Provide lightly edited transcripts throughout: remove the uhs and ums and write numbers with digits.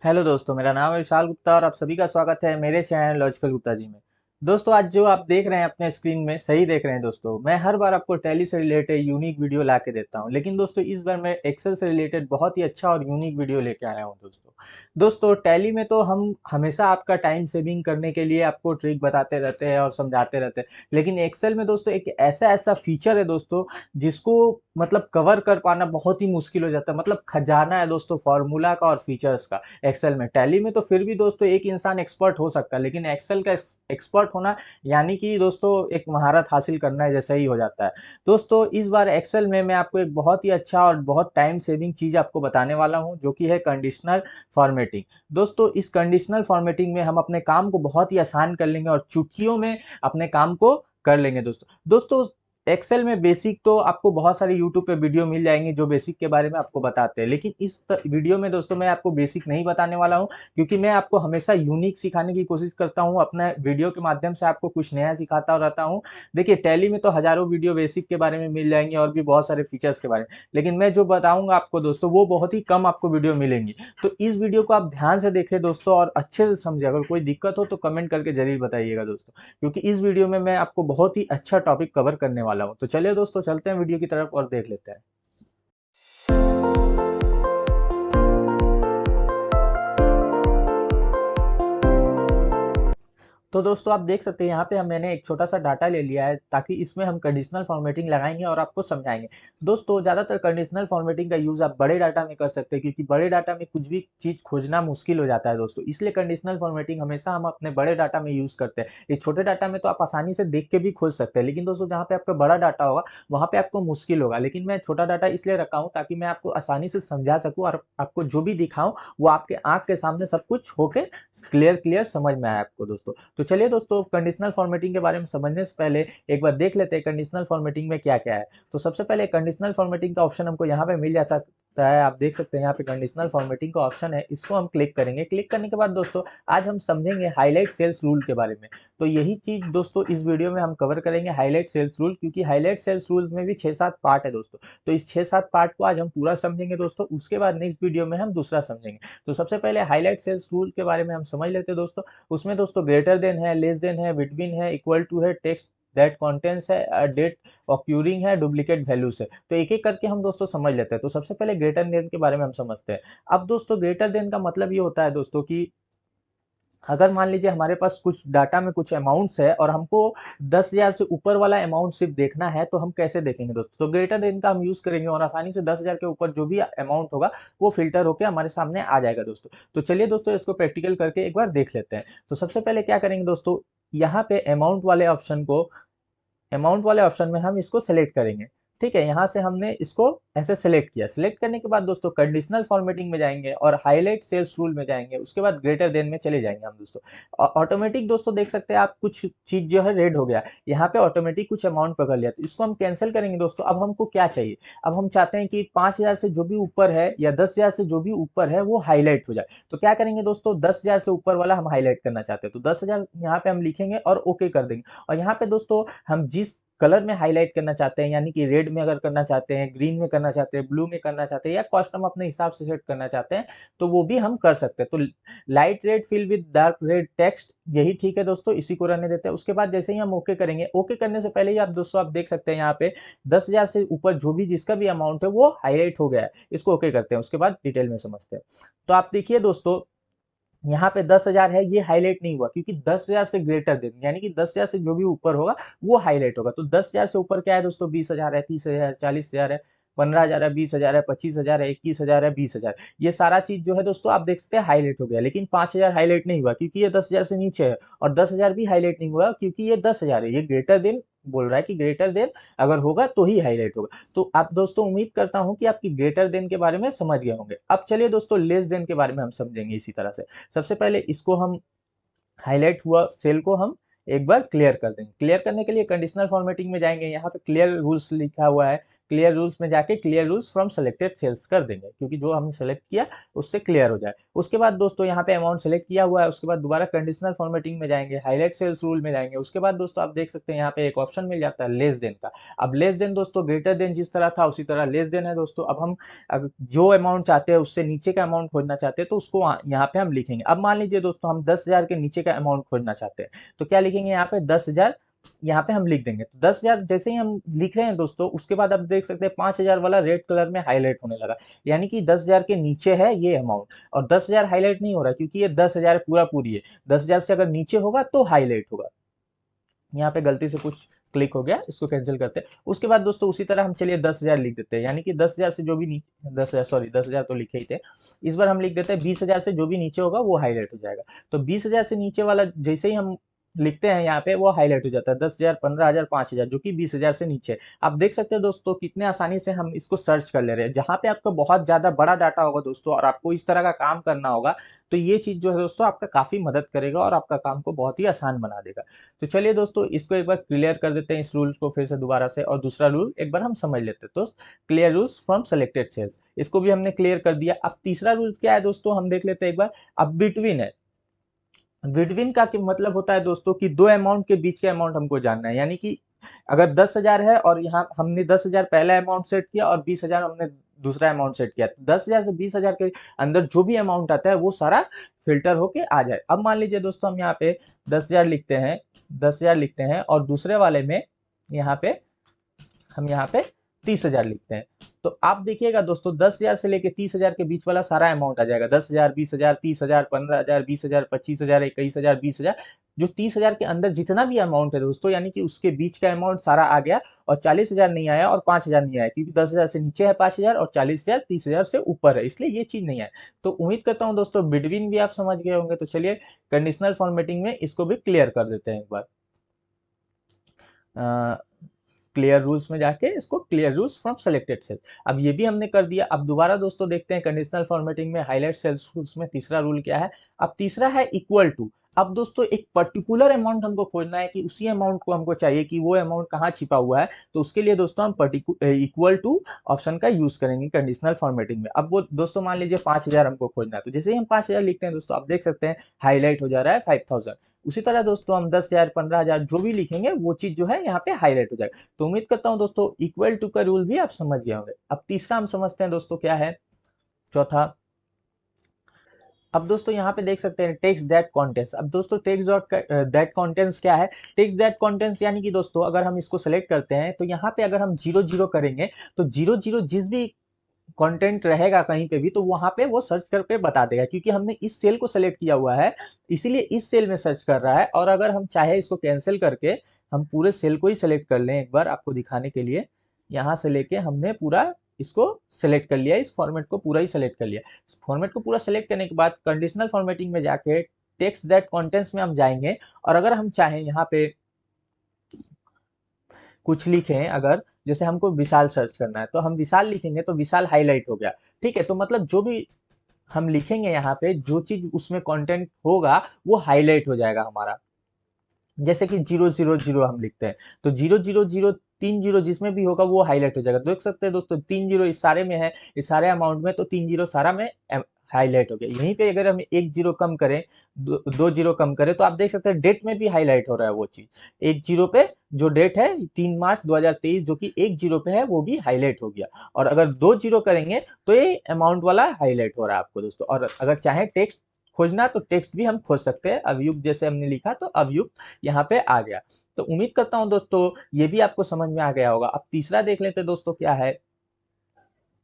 Hello दोस्तों, मेरा नाम है विशाल गुप्ता और आप सभी का स्वागत है मेरे चैनल लॉजिकल गुप्ता जी में। दोस्तों, आज जो आप देख रहे हैं अपने स्क्रीन में सही देख रहे हैं दोस्तों। मैं हर बार आपको टैली से रिलेटेड यूनिक वीडियो ला के देता हूं, लेकिन दोस्तों इस बार मैं एक्सेल से रिलेटेड बहुत ही अच्छा और यूनिक वीडियो लेके आया हूं दोस्तों टैली में तो हम हमेशा आपका टाइम सेविंग करने के लिए आपको ट्रिक बताते रहते हैं और समझाते रहते हैं, लेकिन एक्सेल में दोस्तों एक ऐसा ऐसा फीचर है दोस्तों जिसको मतलब कवर कर पाना बहुत ही मुश्किल हो जाता है। मतलब खजाना है दोस्तों फॉर्मूला का और फीचर्स का एक्सेल में। टैली में तो फिर भी दोस्तों एक इंसान एक्सपर्ट हो सकता है, लेकिन एक्सेल का एक्सपर्ट होना यानी कि दोस्तों एक महारत हासिल करना है जैसा ही हो जाता है। दोस्तों इस बार एक्सेल में मैं आपको एक बहुत ही अच्छा और बहुत टाइम सेविंग चीज आपको बताने वाला हूं, जो कि है कंडीशनल फॉर्मेटिंग। दोस्तों इस कंडीशनल फॉर्मेटिंग में हम अपने काम को बहुत ही आसान कर लेंगे और चुटकियों में अपने काम को कर लेंगे दोस्तों एक्सेल में बेसिक तो आपको बहुत सारे यूट्यूब पे वीडियो मिल जाएंगे जो बेसिक के बारे में आपको बताते हैं, लेकिन इस वीडियो में दोस्तों मैं आपको बेसिक नहीं बताने वाला हूं, क्योंकि मैं आपको हमेशा यूनिक सिखाने की कोशिश करता हूं। अपने वीडियो के माध्यम से आपको कुछ नया सिखाता रहता हूं। देखिए टैली में तो हजारों वीडियो बेसिक के बारे में मिल जाएंगे और भी बहुत सारे फीचर्स के बारे में, लेकिन मैं जो बताऊंगा आपको दोस्तों वो बहुत ही कम आपको वीडियो मिलेंगी। तो इस वीडियो को आप ध्यान से देखें दोस्तों और अच्छे से समझे। अगर कोई दिक्कत हो तो कमेंट करके जरूर बताइएगा दोस्तों, क्योंकि इस वीडियो में मैं आपको बहुत ही अच्छा टॉपिक कवर करने वाला हूं। तो चलिए दोस्तों चलते हैं वीडियो की तरफ और देख लेते हैं। तो दोस्तों आप देख सकते हैं यहाँ पे मैंने एक छोटा सा डाटा ले लिया है, ताकि इसमें हम कंडीशनल फॉर्मेटिंग लगाएंगे और आपको समझाएंगे। दोस्तों ज्यादातर कंडीशनल फॉर्मेटिंग का यूज आप बड़े डाटा में कर सकते हैं, क्योंकि बड़े डाटा में कुछ भी चीज खोजना मुश्किल हो जाता है दोस्तों, इसलिए कंडीशनल फॉर्मेटिंग हमेशा हम अपने बड़े डाटा में यूज करते हैं। ये छोटे डाटा में तो आप आसानी से देख के भी खोज सकते हैं, लेकिन दोस्तों जहाँ पे आपका बड़ा डाटा होगा वहां पे आपको मुश्किल होगा। लेकिन मैं छोटा डाटा इसलिए रखा हूँ ताकि मैं आपको आसानी से समझा सकूँ और आपको जो भी दिखाऊं वो आपके आंख के सामने सब कुछ होके क्लियर क्लियर समझ में आए आपको दोस्तों। तो चलिए दोस्तों कंडीशनल फॉर्मेटिंग के बारे में समझने से पहले एक बार देख लेते हैं कंडीशनल फॉर्मेटिंग में क्या क्या है। तो सबसे पहले कंडीशनल फॉर्मेटिंग का ऑप्शन हमको यहाँ पे मिल जा सकता है। आप देख सकते हैं यहाँ पे कंडीशनल फॉर्मेटिंग का ऑप्शन है, इसको हम क्लिक करेंगे। क्लिक करने के बाद दोस्तों आज हम समझेंगे हाईलाइट सेल्स रूल के बारे में। तो यही चीज दोस्तों इस वीडियो में हम कवर करेंगे, हाईलाइट सेल्स रूल, क्योंकि हाईलाइट सेल्स रूल में भी 6-7 पार्ट है दोस्तों। तो इस 6-7 पार्ट को आज हम पूरा समझेंगे दोस्तों, उसके बाद नेक्स्ट वीडियो में हम दूसरा समझेंगे। तो सबसे पहले हाईलाइट सेल्स रूल के बारे में हम समझ लेते हैं दोस्तों। उसमें दोस्तों ग्रेटर देन है, लेस देन है, बिटवीन है, इक्वल टू है, टेक्स्ट दैट कंटेंट्स है, डेट ऑक्यूरिंग है, डुप्लीकेट वैल्यूज है। तो एक एक करके हम दोस्तों समझ लेते हैं। तो सबसे पहले ग्रेटर देन के बारे में हम समझते हैं। अब दोस्तों ग्रेटर देन का मतलब ये होता है दोस्तों कि अगर मान लीजिए हमारे पास कुछ डाटा में कुछ अमाउंट्स है और हमको 10,000 से ऊपर वाला अमाउंट सिर्फ देखना है, तो हम कैसे देखेंगे दोस्तों? तो ग्रेटर देन का हम यूज करेंगे और आसानी से 10,000 के ऊपर जो भी अमाउंट होगा वो फिल्टर होकर हमारे सामने आ जाएगा दोस्तों। तो चलिए दोस्तों इसको प्रैक्टिकल करके एक बार देख लेते हैं। तो सबसे पहले क्या करेंगे दोस्तों, यहाँ पे अमाउंट वाले ऑप्शन में हम इसको सेलेक्ट करेंगे। ठीक है, यहाँ से हमने इसको ऐसे सेलेक्ट किया। सेलेक्ट करने के बाद दोस्तों कंडीशनल फॉर्मेटिंग में जाएंगे और हाईलाइट सेल्स रूल में जाएंगे, उसके बाद ग्रेटर देन में चले जाएंगे हम दोस्तों। ऑटोमेटिक दोस्तों देख सकते हैं आप, कुछ चीज जो है रेड हो गया, यहाँ पे ऑटोमेटिक कुछ अमाउंट पकड़ लिया, तो इसको हम कैंसिल करेंगे दोस्तों। अब हमको क्या चाहिए? अब हम चाहते हैं कि 5,000 से जो भी ऊपर है या 10,000 से जो भी ऊपर है वो हाईलाइट हो जाए। तो क्या करेंगे दोस्तों, 10,000 से ऊपर वाला हम हाईलाइट करना चाहते हैं, तो 10,000 यहाँ पे हम लिखेंगे और ओके कर देंगे। और यहाँ पे दोस्तों हम जिस कलर में हाईलाइट करना चाहते हैं, यानी कि रेड में अगर करना चाहते हैं, ग्रीन में करना चाहते हैं, ब्लू में करना चाहते हैं, या कॉस्ट हम अपने हिसाब से सेट करना चाहते हैं, तो वो भी हम कर सकते हैं। तो light red fill with dark red text, यही ठीक है दोस्तों, इसी को रहने देते हैं। उसके बाद जैसे ही हम ओके करेंगे, ओके करने से पहले ही आप दोस्तों आप देख सकते हैं यहाँ पे 10,000 से ऊपर जो भी जिसका भी अमाउंट है वो हाईलाइट हो गया है। इसको ओके करते हैं, उसके बाद डिटेल में समझते हैं। तो आप देखिए दोस्तों यहाँ पे 10,000 है, ये हाईलाइट नहीं हुआ, क्योंकि 10,000 से ग्रेटर देन यानी कि 10,000 से जो भी ऊपर होगा वो हाईलाइट होगा। तो 10,000 से ऊपर क्या है दोस्तों, 20,000 है, 30,000, 40,000 है, 15,000 है, 20,000 है, 25,000 है, 21,000 है, 20,000। ये सारा चीज जो है दोस्तों आप देख सकते हैं हाईलाइट हो गया, लेकिन 5,000 हाईलाइट नहीं हुआ क्योंकि ये 10,000 से नीचे है, और 10,000 भी हाईलाइट नहीं हुआ क्योंकि ये 10,000 है। ये ग्रेटर देन बोल रहा है कि ग्रेटर देन अगर होगा तो ही हाईलाइट होगा। तो आप दोस्तों उम्मीद करता हूं कि आपकी ग्रेटर देन के बारे में समझ गए होंगे। अब चलिए दोस्तों लेस देन के बारे में हम समझेंगे इसी तरह से। सबसे पहले इसको हम हाईलाइट हुआ सेल को हम एक बार क्लियर कर देंगे। क्लियर करने के लिए कंडीशनल फॉर्मेटिंग में जाएंगे, यहाँ पे क्लियर रूल्स लिखा हुआ है, क्लियर रूल्स में जाके clear rules from selected cells कर देंगे, क्योंकि जो हमने सेलेक्ट किया उससे क्लियर हो जाए। उसके बाद दोस्तों यहाँ पे अमाउंट सेलेक्ट किया हुआ है, उसके बाद दोबारा कंडीशनल फॉर्मेटिंग में जाएंगे, हाईलाइट सेल्स रूल में जाएंगे। उसके बाद दोस्तों आप देख सकते हैं यहाँ पे एक ऑप्शन मिल जाता है लेस देन का। अब लेस देन दोस्तों ग्रेटर देन जिस तरह था उसी तरह लेस देन है दोस्तों। अब हम जो अमाउंट चाहते हैं उससे नीचे का अमाउंट खोजना चाहते हैं तो उसको यहाँ पे हम लिखेंगे। अब मान लीजिए दोस्तों हम 10,000 के नीचे का अमाउंट खोजना चाहते हैं तो क्या लिखेंगे यहाँ पे 10,000 यहाँ पे हम लिख देंगे। तो 10,000 जैसे ही हम लिख रहे हैं दोस्तों उसके बाद आप देख सकते हैं 5,000 वाला रेड कलर में हाईलाइट होने लगा, यानी कि 10,000 के नीचे है ये अमाउंट। और 10,000 हाईलाइट नहीं हो रहा क्योंकि ये 10,000 पूरा पूरी है, 10,000 से अगर नीचे होगा तो हाईलाइट होगा। यहाँ पे गलती से कुछ क्लिक हो गया, इसको कैंसिल करते हैं। उसके बाद दोस्तों उसी तरह हम चलिए 10,000 लिख देते हैं, यानी कि 10,000 से जो भी नीचे 10,000 सॉरी 10,000 तो लिखे ही थे, इस बार हम लिख देते हैं 20,000 से जो भी नीचे होगा वो हाईलाइट हो जाएगा। तो 20,000 से नीचे वाला जैसे ही हम लिखते हैं यहाँ पे वो हाईलाइट हो जाता है, 10,000, 15,000, 5,000 जो कि 20,000 से नीचे है। आप देख सकते हैं दोस्तों कितने आसानी से हम इसको सर्च कर ले रहे हैं। जहां पे आपका बहुत ज्यादा बड़ा डाटा होगा दोस्तों और आपको इस तरह का काम करना होगा तो ये चीज जो है दोस्तों आपका काफी मदद करेगा और आपका काम को बहुत ही आसान बना देगा। तो चलिए दोस्तों इसको एक बार क्लियर कर देते हैं, इस रूल्स को फिर से दोबारा से, और दूसरा रूल एक बार हम समझ लेते हैं। तो clear rules from selected cells, इसको भी हमने क्लियर कर दिया। अब तीसरा रूल क्या है दोस्तों हम देख लेते हैं एक बार। अब बिटवीन है, बिटवीन का मतलब होता है दोस्तों कि दो अमाउंट के बीच के अमाउंट हमको जानना है। यानी कि अगर 10,000 है और यहाँ हमने 10,000 पहला अमाउंट सेट किया और 20,000 हमने दूसरा अमाउंट सेट किया, तो 10,000 से 20,000 के अंदर जो भी अमाउंट आता है वो सारा फिल्टर होके आ जाए। अब मान लीजिए दोस्तों हम यहाँ पे 10,000 लिखते हैं, 10,000 लिखते हैं और दूसरे वाले में यहाँ पे हम यहाँ पे 30,000 लिखते हैं। तो आप देखिएगा दोस्तों 10,000 से लेके 30,000 के बीच वाला सारा अमाउंट आ जाएगा। 10,000, 20,000, 30,000, 15,000, 20,000, 25,000, 21,000, 20,000, जो 30,000 के अंदर जितना भी अमाउंट है दोस्तों, यानी कि उसके बीच का अमाउंट सारा आ गया। और 40,000 नहीं आया और 5,000 नहीं आया, क्योंकि 10,000 से नीचे है 5,000 और 40,000 30,000 से ऊपर है, इसलिए ये चीज नहीं है। तो उम्मीद करता हूँ दोस्तों बिटवीन भी आप समझ गए होंगे। तो चलिए कंडीशनल फॉर्मेटिंग में इसको भी क्लियर कर देते हैं एक बार। क्लियर रूल्स में जाके इसको clear rules from selected cell, अब ये भी हमने कर दिया। अब दोबारा दोस्तों देखते हैं कंडीशनल फॉर्मेटिंग में हाईलाइट सेल्स रूल्स में तीसरा रूल क्या है। अब तीसरा है इक्वल टू। अब दोस्तों एक पर्टिकुलर अमाउंट हमको खोजना है कि उसी अमाउंट को हमको चाहिए कि वो अमाउंट कहाँ छिपा हुआ है। तो उसके लिए दोस्तों हम इक्वल टू ऑप्शन का यूज करेंगे कंडीशनल फॉर्मेटिंग में। अब वो दोस्तों मान लीजिए 5,000 हमको खोजना है, तो जैसे ही हम 5,000 लिखते हैं दोस्तों आप देख सकते हैं हाईलाइट हो जा रहा है 5,000। उसी तरह दोस्तों हम 10,000, 15,000 जो भी लिखेंगे वो चीज जो है यहाँ पे हाईलाइट हो जाएगा। तो उम्मीद करता हूँ दोस्तों इक्वल टू का रूल भी आप समझ गए होंगे। अब तीसरा हम समझते हैं दोस्तों क्या है, चौथा। अब दोस्तों यहाँ पे देख सकते हैं टेक्स्ट दैट कंटेंट्स। अब दोस्तों टेक्स्ट दैट कंटेंट्स क्या है। टेक्स्ट दैट कंटेंट्स यानी कि दोस्तों अगर हम इसको सेलेक्ट करते हैं तो यहाँ पे अगर हम 0 0 करेंगे तो 0 0 जिस भी कंटेंट रहेगा कहीं पे भी तो वहां पे वो सर्च करके बता देगा, क्योंकि हमने इस सेल को सेलेक्ट किया हुआ है इसीलिए इस सेल में सर्च कर रहा है। और अगर हम चाहे इसको कैंसिल करके हम पूरे सेल को ही सेलेक्ट कर लें, एक बार आपको दिखाने के लिए, यहां से लेके हमने पूरा इसको सेलेक्ट कर लिया, इस फॉर्मेट को पूरा ही सेलेक्ट कर लिया। इस फॉर्मेट को पूरा सेलेक्ट करने के बाद कंडीशनल फॉर्मेटिंग में जाके टेक्स्ट दैट कंटेंट्स में हम जाएंगे और अगर हम चाहें यहाँ पे कुछ लिखें, अगर जैसे हमको विशाल सर्च करना है तो हम विशाल लिखेंगे तो विशाल हाईलाइट हो गया। ठीक है, तो मतलब जो भी हम लिखेंगे यहाँ पे जो चीज उसमें कंटेंट होगा वो हाईलाइट हो जाएगा हमारा। जैसे कि 0 0 0 हम लिखते हैं तो 0 0 0 3 जीरो जिसमें भी होगा वो हाईलाइट हो जाएगा। देख सकते हैं दोस्तों 3 जीरो इस सारे में है, इस सारे अमाउंट में, तो 3 जीरो सारा में हाईलाइट हो गया। यहीं पे अगर हम 1 0 कम करें, 2 0 कम करें तो आप देख सकते हैं डेट में भी हाईलाइट हो रहा है वो चीज। 1 0 पे जो डेट है 3 मार्च 2023 जो कि 1 0 पे है वो भी हाईलाइट हो गया। और अगर 2 0 करेंगे तो ये अमाउंट वाला हाईलाइट हो रहा है आपको दोस्तों। और अगर चाहे टेक्स्ट खोजना तो टेक्स्ट भी हम खोज सकते हैं, अवयुक्त जैसे हमने लिखा तो अवयुक्त यहाँ पे आ गया। तो उम्मीद करता हूं दोस्तों ये भी आपको समझ में आ गया होगा। अब तीसरा देख लेते हैं दोस्तों क्या है।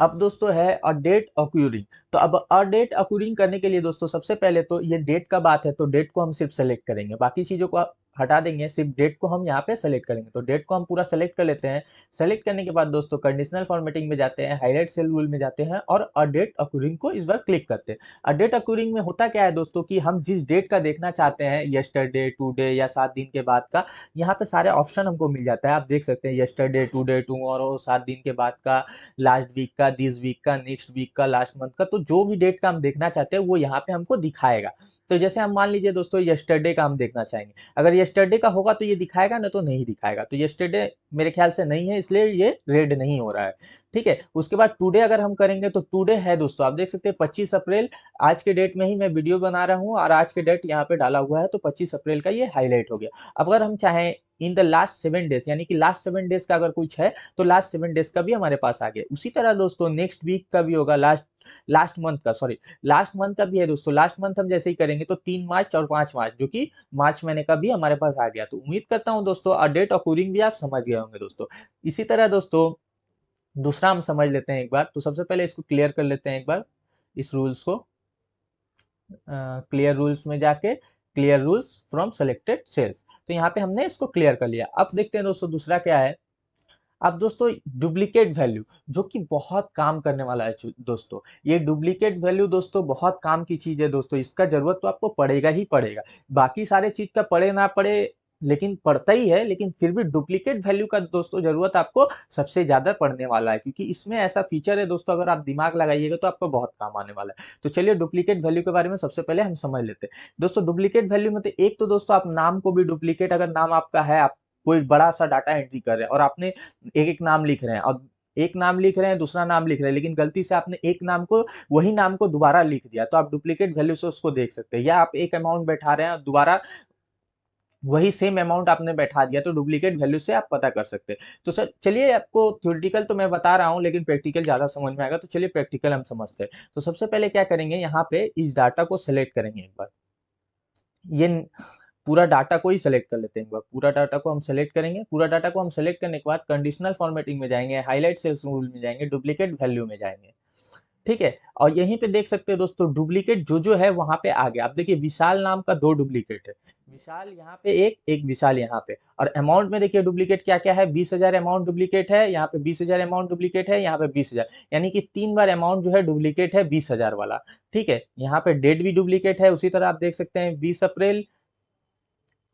अब दोस्तों है अ डेट अक्यूरिंग। तो अब अ डेट अक्यूरिंग करने के लिए दोस्तों सबसे पहले तो ये डेट का बात है तो डेट को हम सिर्फ सेलेक्ट करेंगे, बाकी चीजों को हटा देंगे, सिर्फ डेट को हम यहाँ पे सेलेक्ट करेंगे। तो डेट को हम पूरा सेलेक्ट कर लेते हैं। सेलेक्ट करने के बाद दोस्तों कंडीशनल फॉर्मेटिंग में जाते हैं, हाईलाइट सेल रूल में जाते हैं और अ डेट अक्यूरिंग को इस बार क्लिक करते हैं। अ डेट अक्यूरिंग में होता क्या है दोस्तों कि हम जिस डेट का देखना चाहते हैं, यस्टरडे, टुडे या 7 दिन के बाद का, यहाँ पे सारे ऑप्शन हमको मिल जाता है। आप देख सकते हैं यस्टरडे, टुडे, टुमारो, 7 दिन के बाद का, लास्ट वीक का, दिस वीक का, नेक्स्ट वीक का, लास्ट मंथ का। तो जो भी डेट का हम देखना चाहते हैं वो यहाँ पे हमको दिखाएगा। तो जैसे हम मान लीजिए दोस्तों यस्टरडे का हम देखना चाहेंगे, अगर येस्टरडे का होगा तो ये दिखाएगा ना, तो नहीं दिखाएगा। तो येस्टरडे मेरे ख्याल से नहीं है, इसलिए ये रेड नहीं हो रहा है। ठीक है, उसके बाद टुडे अगर हम करेंगे तो टुडे है दोस्तों, आप देख सकते हैं 25 अप्रैल। आज के डेट में ही मैं वीडियो बना रहा हूँ और आज के डेट यहाँ पे डाला हुआ है, तो 25 अप्रैल का ये हाईलाइट हो गया। अगर हम चाहें इन द लास्ट 7 डेज, यानी कि लास्ट 7 डेज का अगर कुछ है तो लास्ट 7 डेज का भी हमारे पास आ गया। उसी तरह दोस्तों नेक्स्ट वीक का भी होगा, लास्ट लास्ट मंथ का, सॉरी लास्ट मंथ का भी है दोस्तों। लास्ट मंथ हम जैसे ही करेंगे तो 3 मार्च और 5 मार्च, जो कि मार्च महीने का भी हमारे पास आ गया। तो उम्मीद करता हूं दोस्तों डेट ऑक्यूरिंग भी आप समझ गए होंगे दोस्तों। इसी तरह दोस्तों दूसरा हम समझ लेते हैं एक बार। तो सबसे पहले इसको क्लियर कर लेते हैं एक बार, इस रूल्स को। क्लियर रूल्स में जाके clear rules from selected cells, तो यहाँ पे हमने इसको क्लियर कर लिया। अब देखते हैं दोस्तों दूसरा क्या है। अब दोस्तों डुप्लीकेट वैल्यू, जो कि बहुत काम करने वाला है दोस्तों। ये डुप्लीकेट वैल्यू दोस्तों बहुत काम की चीज है दोस्तों, इसका जरूरत तो आपको पड़ेगा ही पड़ेगा। बाकी सारे चीज का पड़े ना पड़े, लेकिन पड़ता ही है, लेकिन फिर भी डुप्लीकेट वैल्यू का दोस्तों जरूरत आपको सबसे ज्यादा पड़ने वाला है, क्योंकि इसमें ऐसा फीचर है दोस्तों, अगर आप दिमाग लगाइएगा तो आपको बहुत काम आने वाला है। तो चलिए डुप्लीकेट वैल्यू के बारे में सबसे पहले हम समझ लेते हैं दोस्तों। डुप्लीकेट वैल्यू में तो एक तो दोस्तों आप नाम को भी डुप्लीकेट, अगर नाम आपका है, आप कोई बड़ा सा डाटा एंट्री कर रहे हैं और आपने एक एक नाम लिख रहे हैं, और एक नाम लिख रहे हैं दूसरा नाम लिख रहे हैं, लेकिन गलती से आपने एक नाम को, वही नाम को दोबारा लिख दिया, तो आप डुप्लीकेट वैल्यू से उसको देख सकते हैं। या आप एक अमाउंट बैठा रहे हैं, दोबारा वही सेम अमाउंट आपने बैठा दिया, तो डुप्लीकेट वैल्यू से आप पता कर सकते हैं। तो सर चलिए, आपको थ्योरेटिकल तो मैं बता रहा हूँ, लेकिन प्रैक्टिकल ज्यादा समझ में आएगा, तो चलिए प्रैक्टिकल हम समझते हैं। तो सबसे पहले क्या करेंगे, यहाँ पे इस डाटा को सिलेक्ट करेंगे एक बार। ये पूरा डाटा को ही सेलेक्ट कर लेते हैं एक बार। पूरा डाटा को हम सेलेक्ट करेंगे। पूरा डाटा को हम सेलेक्ट करने के बाद कंडीशनल फॉर्मेटिंग में जाएंगे, हाईलाइट सेल्स रूल में जाएंगे, डुप्लीकेट वैल्यू में जाएंगे। ठीक है, और यहीं पे देख सकते हैं दोस्तों डुप्लीकेट जो जो है वहां पे आ गया। आप देखिए विशाल नाम का 2 डुप्लीकेट है, विशाल यहाँ पे एक, एक विशाल यहाँ पे। और अमाउंट में देखिए डुप्लीकेट क्या क्या है, 20,000 अमाउंट डुप्लीकेट है, यहाँ पे 20,000 अमाउंट डुप्लीकेट है, यहाँ पे 20,000, यानी कि 3 बार अमाउंट जो है डुप्लीकेट है 20,000 वाला। ठीक है, यहाँ पे डेट भी डुप्लीकेट है। उसी तरह आप देख सकते हैं 20 अप्रैल,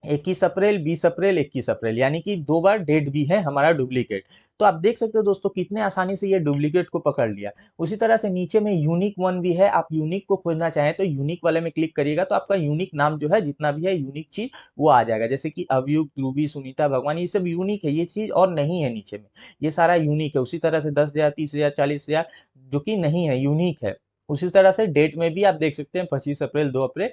21 अप्रैल, 20 अप्रैल, 21 अप्रैल, यानी कि 2 बार डेट भी है हमारा डुप्लीकेट। तो आप देख सकते हो दोस्तों कितने आसानी से ये डुप्लीकेट को पकड़ लिया। उसी तरह से नीचे में यूनिक वन भी है। आप यूनिक को खोजना चाहें तो यूनिक वाले में क्लिक करिएगा, तो आपका यूनिक नाम जो है जितना भी है यूनिक चीज वो आ जाएगा। जैसे कि अवयुक्त, रूबी, सुनीता, भगवान, ये सब यूनिक है, ये चीज और नहीं है नीचे में, ये सारा यूनिक है। उसी तरह से 10,000, 30,000, 40,000 जो कि नहीं है, यूनिक है। उसी तरह से डेट में भी आप देख सकते हैं 25 अप्रैल, 2 अप्रैल।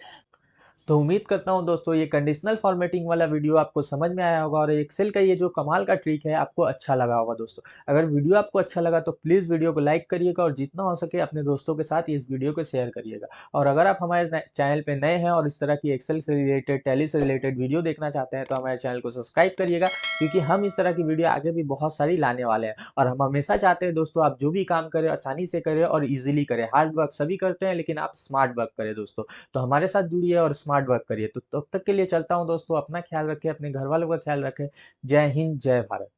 तो उम्मीद करता हूं दोस्तों ये कंडीशनल फॉर्मेटिंग वाला वीडियो आपको समझ में आया होगा, और एक्सेल का ये जो कमाल का ट्रिक है आपको अच्छा लगा होगा दोस्तों। अगर वीडियो आपको अच्छा लगा तो प्लीज़ वीडियो को लाइक करिएगा, और जितना हो सके अपने दोस्तों के साथ इस वीडियो को शेयर करिएगा। और अगर आप हमारे चैनल पे नए हैं और इस तरह की एक्सेल से रिलेटेड, टैली से रिलेटेड वीडियो देखना चाहते हैं, तो हमारे चैनल को सब्सक्राइब करिएगा, क्योंकि हम इस तरह की वीडियो आगे भी बहुत सारी लाने वाले हैं। और हम हमेशा चाहते हैं दोस्तों आप जो भी काम करें आसानी से करें और ईजिली करें। हार्ड वर्क सभी करते हैं, लेकिन आप स्मार्ट वर्क करें दोस्तों। तो हमारे साथ जुड़िए और स्मार्ट वर्क करिए। तो तब तक के लिए चलता हूं दोस्तों, अपना ख्याल रखें, अपने घर वालों का ख्याल रखें। जय हिंद, जय भारत।